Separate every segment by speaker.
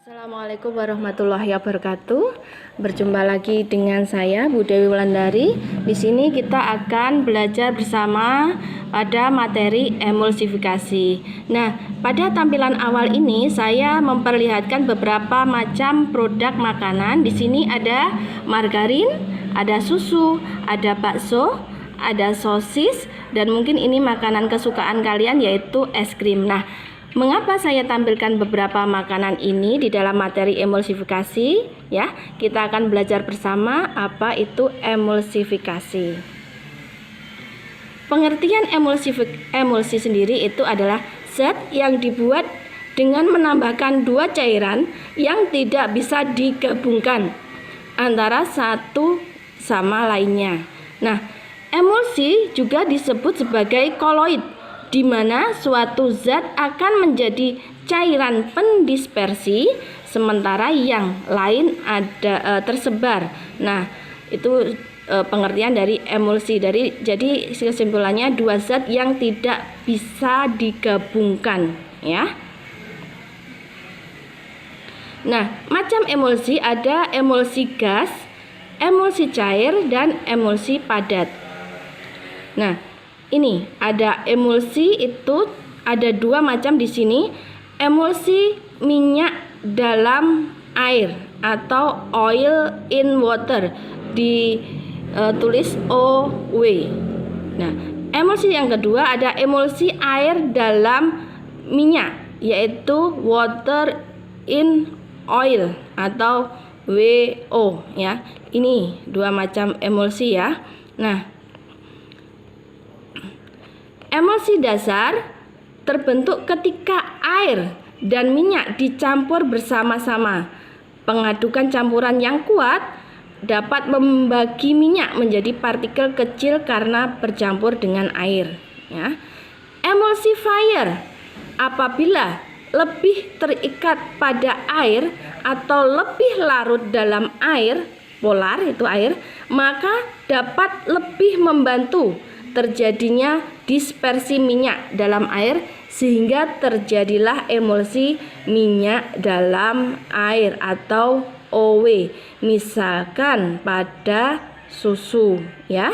Speaker 1: Assalamualaikum warahmatullahi wabarakatuh. Berjumpa lagi dengan saya Bu Dewi Wulandari. Di sini kita akan belajar bersama pada materi emulsifikasi. Nah, pada tampilan awal ini saya memperlihatkan beberapa macam produk makanan. Di sini ada margarin, ada susu, ada bakso, ada sosis, dan mungkin ini makanan kesukaan kalian yaitu es krim. Nah, mengapa saya tampilkan beberapa makanan ini di dalam materi emulsifikasi? Ya, kita akan belajar bersama apa itu emulsifikasi. Pengertian emulsi sendiri itu adalah zat yang dibuat dengan menambahkan dua cairan yang tidak bisa digabungkan antara satu sama lainnya. Nah, emulsi juga disebut sebagai koloid, di mana suatu zat akan menjadi cairan pendispersi sementara yang lain ada tersebar. Nah, itu pengertian dari emulsi. Jadi kesimpulannya dua zat yang tidak bisa digabungkan, ya. Nah, macam emulsi ada emulsi gas, emulsi cair, dan emulsi padat. Nah, ini ada emulsi, itu ada dua macam di sini. Emulsi minyak dalam air atau oil in water, ditulis OW. Nah, emulsi yang kedua ada emulsi air dalam minyak, yaitu water in oil atau WO, ya. Ini dua macam emulsi, ya. Nah, emulsi dasar terbentuk ketika air dan minyak dicampur bersama-sama. Pengadukan campuran yang kuat dapat membagi minyak menjadi partikel kecil karena bercampur dengan air, ya. Emulsifier apabila lebih terikat pada air atau lebih larut dalam air, polar itu air, maka dapat lebih membantu terjadinya dispersi minyak dalam air sehingga terjadilah emulsi minyak dalam air atau OW, misalkan pada susu, ya.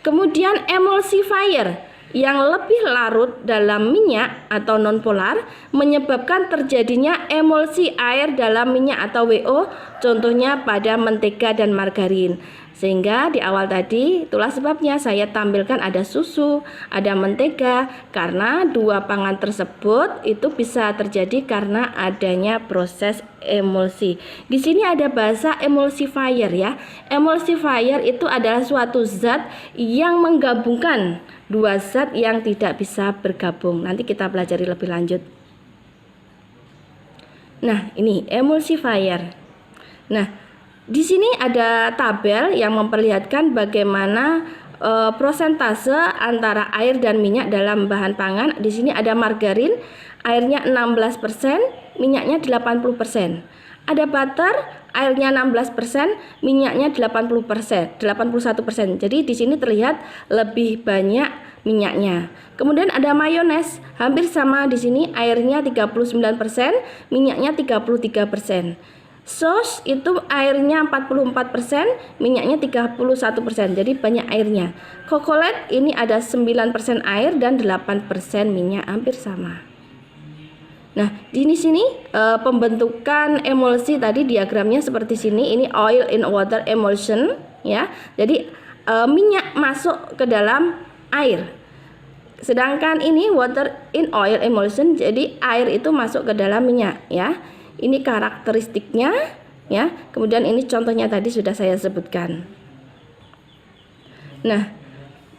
Speaker 1: Kemudian emulsifier yang lebih larut dalam minyak atau nonpolar menyebabkan terjadinya emulsi air dalam minyak atau WO, contohnya pada mentega dan margarin. Sehingga di awal tadi itulah sebabnya saya tampilkan ada susu, ada mentega, karena dua pangan tersebut itu bisa terjadi karena adanya proses emulsi. Di sini ada bahasa emulsifier, ya. Emulsifier itu adalah suatu zat yang menggabungkan dua zat yang tidak bisa bergabung. Nanti kita pelajari lebih lanjut. Nah, ini emulsifier. Nah, di sini ada tabel yang memperlihatkan bagaimana prosentase antara air dan minyak dalam bahan pangan. Di sini ada margarin, airnya 16%, minyaknya 80%. Ada butter, airnya 16%, minyaknya 81%. Jadi di sini terlihat lebih banyak minyaknya. Kemudian ada mayones, hampir sama di sini, airnya 39%, minyaknya 33%. Sos itu airnya 44%, minyaknya 31%. Jadi banyak airnya. Cocolet ini ada 9% air dan 8% minyak, hampir sama. Nah, di sini pembentukan emulsi tadi diagramnya seperti sini. Ini oil in water emulsion, ya. Jadi minyak masuk ke dalam air. Sedangkan ini water in oil emulsion, jadi air itu masuk ke dalam minyak, ya. Ini karakteristiknya, ya. Kemudian ini contohnya tadi sudah saya sebutkan. Nah,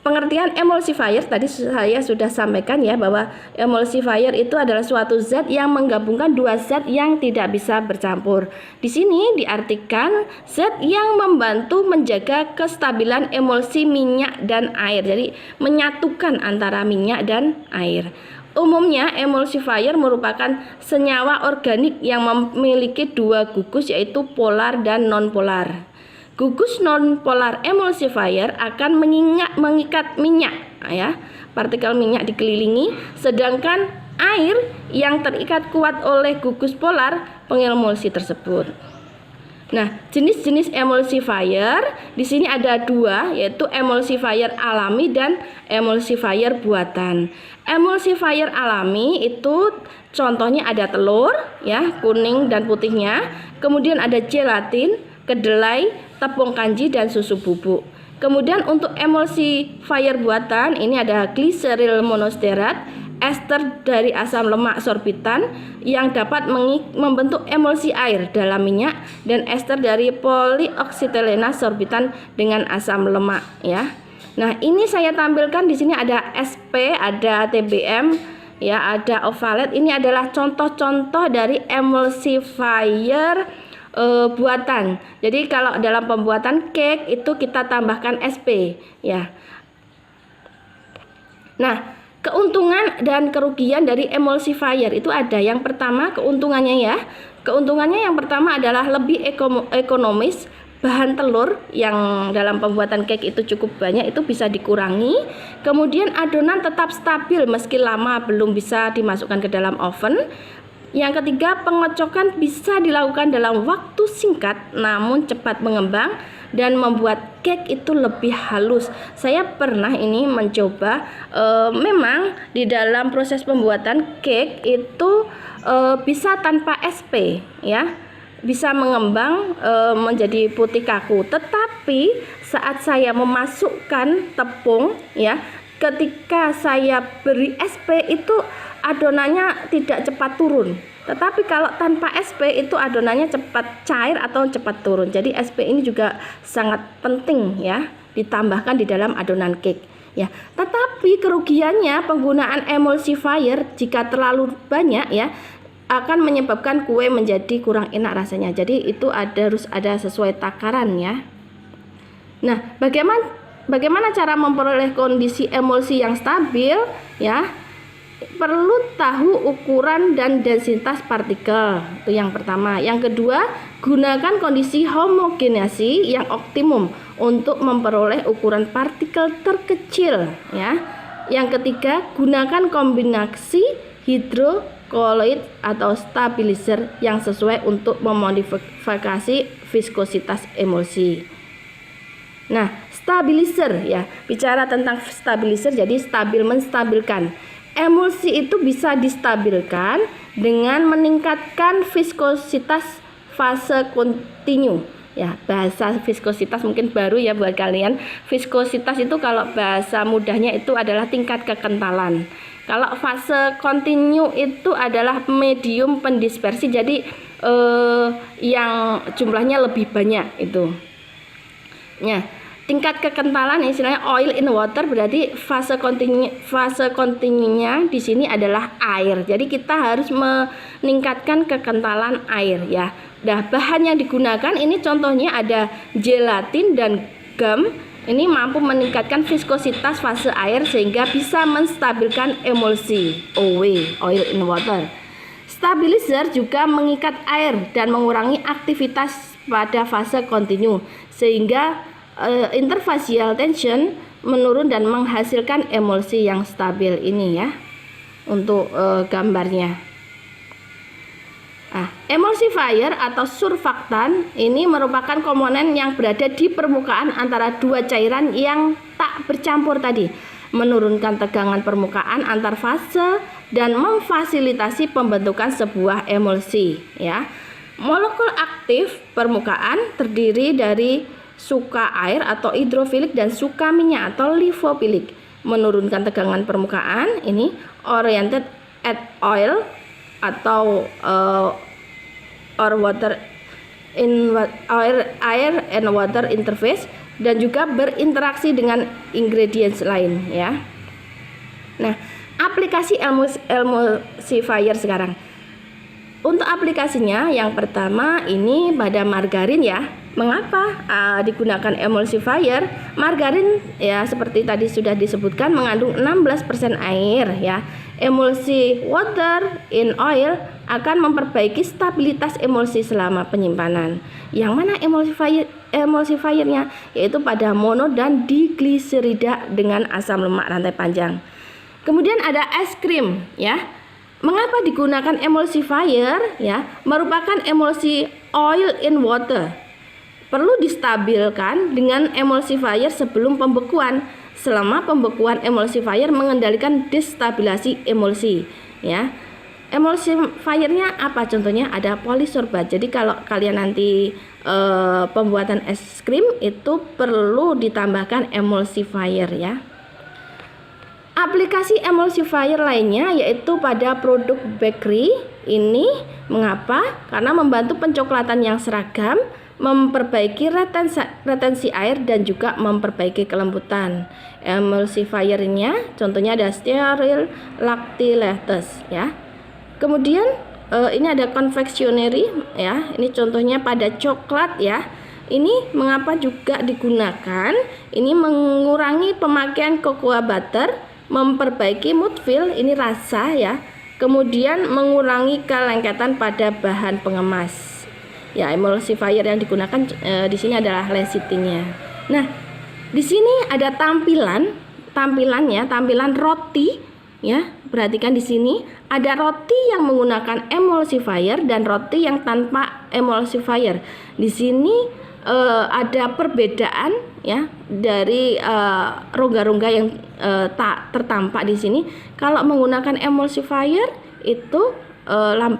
Speaker 1: pengertian emulsifier tadi saya sudah sampaikan, ya, bahwa emulsifier itu adalah suatu zat yang menggabungkan dua zat yang tidak bisa bercampur. Di sini diartikan zat yang membantu menjaga kestabilan emulsi minyak dan air. Jadi menyatukan antara minyak dan air. Umumnya emulsifier merupakan senyawa organik yang memiliki dua gugus, yaitu polar dan nonpolar. Gugus nonpolar emulsifier akan mengikat minyak, ya, partikel minyak dikelilingi, sedangkan air yang terikat kuat oleh gugus polar pengemulsi tersebut. Nah, jenis-jenis emulsifier di sini ada dua, yaitu emulsifier alami dan emulsifier buatan. Emulsifier alami itu contohnya ada telur, ya, kuning dan putihnya, kemudian ada gelatin, kedelai, tepung kanji dan susu bubuk. Kemudian untuk emulsifier buatan ini ada gliseril monosterat, ester dari asam lemak sorbitan yang dapat membentuk emulsi air dalam minyak, dan ester dari polioksitilena sorbitan dengan asam lemak, ya. Nah, ini saya tampilkan di sini ada SP, ada TBM, ya, ada ovalet. Ini adalah contoh-contoh dari emulsifier buatan. Jadi kalau dalam pembuatan cake itu kita tambahkan SP, ya. Nah, keuntungan dan kerugian dari emulsifier itu ada. Yang pertama keuntungannya, ya. Keuntungannya yang pertama adalah lebih ekonomis. Bahan telur yang dalam pembuatan cake itu cukup banyak, itu bisa dikurangi. Kemudian adonan tetap stabil meski lama belum bisa dimasukkan ke dalam oven. Yang ketiga, pengocokan bisa dilakukan dalam waktu singkat namun cepat mengembang dan membuat cake itu lebih halus. Saya pernah ini mencoba, memang di dalam proses pembuatan cake itu bisa tanpa SP, ya, bisa mengembang menjadi putih kaku. Tetapi saat saya memasukkan tepung, ya, ketika saya beri SP itu adonannya tidak cepat turun. Tetapi kalau tanpa SP itu adonannya cepat cair atau cepat turun. Jadi SP ini juga sangat penting, ya, ditambahkan di dalam adonan cake, ya. Tetapi kerugiannya penggunaan emulsifier jika terlalu banyak, ya, akan menyebabkan kue menjadi kurang enak rasanya. Jadi itu harus ada sesuai takaran, ya. Nah, bagaimana cara memperoleh kondisi emulsi yang stabil, ya? Perlu tahu ukuran dan densitas partikel, itu yang pertama. Yang kedua, gunakan kondisi homogenasi yang optimum untuk memperoleh ukuran partikel terkecil, ya. Yang ketiga, gunakan kombinasi hidrokoloid atau stabilizer yang sesuai untuk memodifikasi viskositas emulsi. Nah, stabilizer, ya, bicara tentang stabilizer, jadi stabil, menstabilkan. Emulsi itu bisa distabilkan dengan meningkatkan viskositas fase kontinu, ya. Bahasa viskositas mungkin baru, ya, buat kalian. Viskositas itu kalau bahasa mudahnya itu adalah tingkat kekentalan. Kalau fase kontinu itu adalah medium pendispersi, jadi yang jumlahnya lebih banyak itu. Ya. Tingkat kekentalan istilahnya oil in water, berarti fase kontinunya di sini adalah air. Jadi kita harus meningkatkan kekentalan air, ya. Nah, bahan yang digunakan ini contohnya ada gelatin dan gum. Ini mampu meningkatkan viskositas fase air sehingga bisa menstabilkan emulsi oil in water. Stabilizer juga mengikat air dan mengurangi aktivitas pada fase kontinu sehingga interfacial tension menurun dan menghasilkan emulsi yang stabil ini, ya, untuk gambarnya. Emulsifier atau surfaktan ini merupakan komponen yang berada di permukaan antara dua cairan yang tak bercampur tadi, menurunkan tegangan permukaan antar fase dan memfasilitasi pembentukan sebuah emulsi, ya. Molekul aktif permukaan terdiri dari suka air atau hidrofilik dan suka minyak atau lipofilik. Menurunkan tegangan permukaan ini oriented at oil atau or water in air and water interface, dan juga berinteraksi dengan ingredients lain, ya. Nah, aplikasi emulsifier sekarang. Untuk aplikasinya yang pertama ini pada margarin, ya. Mengapa digunakan emulsifier? Margarin, ya, seperti tadi sudah disebutkan mengandung 16% air, ya. Emulsi water in oil akan memperbaiki stabilitas emulsi selama penyimpanan. Yang mana emulsifiernya? Yaitu pada mono dan digliserida dengan asam lemak rantai panjang. Kemudian ada es krim, ya. mengapa digunakan emulsifier ya? Merupakan emulsi oil in water. Perlu distabilkan dengan emulsifier sebelum pembekuan. Selama pembekuan, emulsifier mengendalikan destabilisasi emulsi ya. Emulsifiernya apa contohnya? Ada polisorbat. Jadi kalau kalian nanti pembuatan es krim itu perlu ditambahkan emulsifier ya. Aplikasi emulsifier lainnya yaitu pada produk bakery. Ini mengapa? Karena membantu pencoklatan yang seragam, memperbaiki retensi air dan juga memperbaiki kelembutan. Emulsifiernya contohnya ada stearyl lactylates ya. Kemudian ini ada confectionery ya. Ini contohnya pada coklat ya. Ini mengapa juga digunakan? Ini mengurangi pemakaian cocoa butter, memperbaiki mouthfeel, ini rasa ya. Kemudian mengurangi kelengketan pada bahan pengemas. Ya, emulsifier yang digunakan di sini adalah lecithinnya. Nah, di sini ada tampilan roti ya. Perhatikan di sini ada roti yang menggunakan emulsifier dan roti yang tanpa emulsifier. Di sini ada perbedaan ya dari rongga-rongga yang tak tertampak di sini. Kalau menggunakan emulsifier itu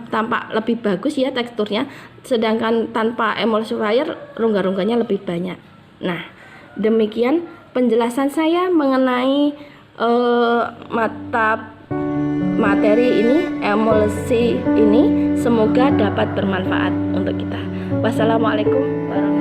Speaker 1: tampak lebih bagus ya teksturnya, sedangkan tanpa emulsifier rongga-rongganya lebih banyak. Nah, demikian penjelasan saya mengenai mata materi ini, emulsi ini. Semoga dapat bermanfaat untuk kita. Wassalamualaikum warahmatullahi wabarakatuh.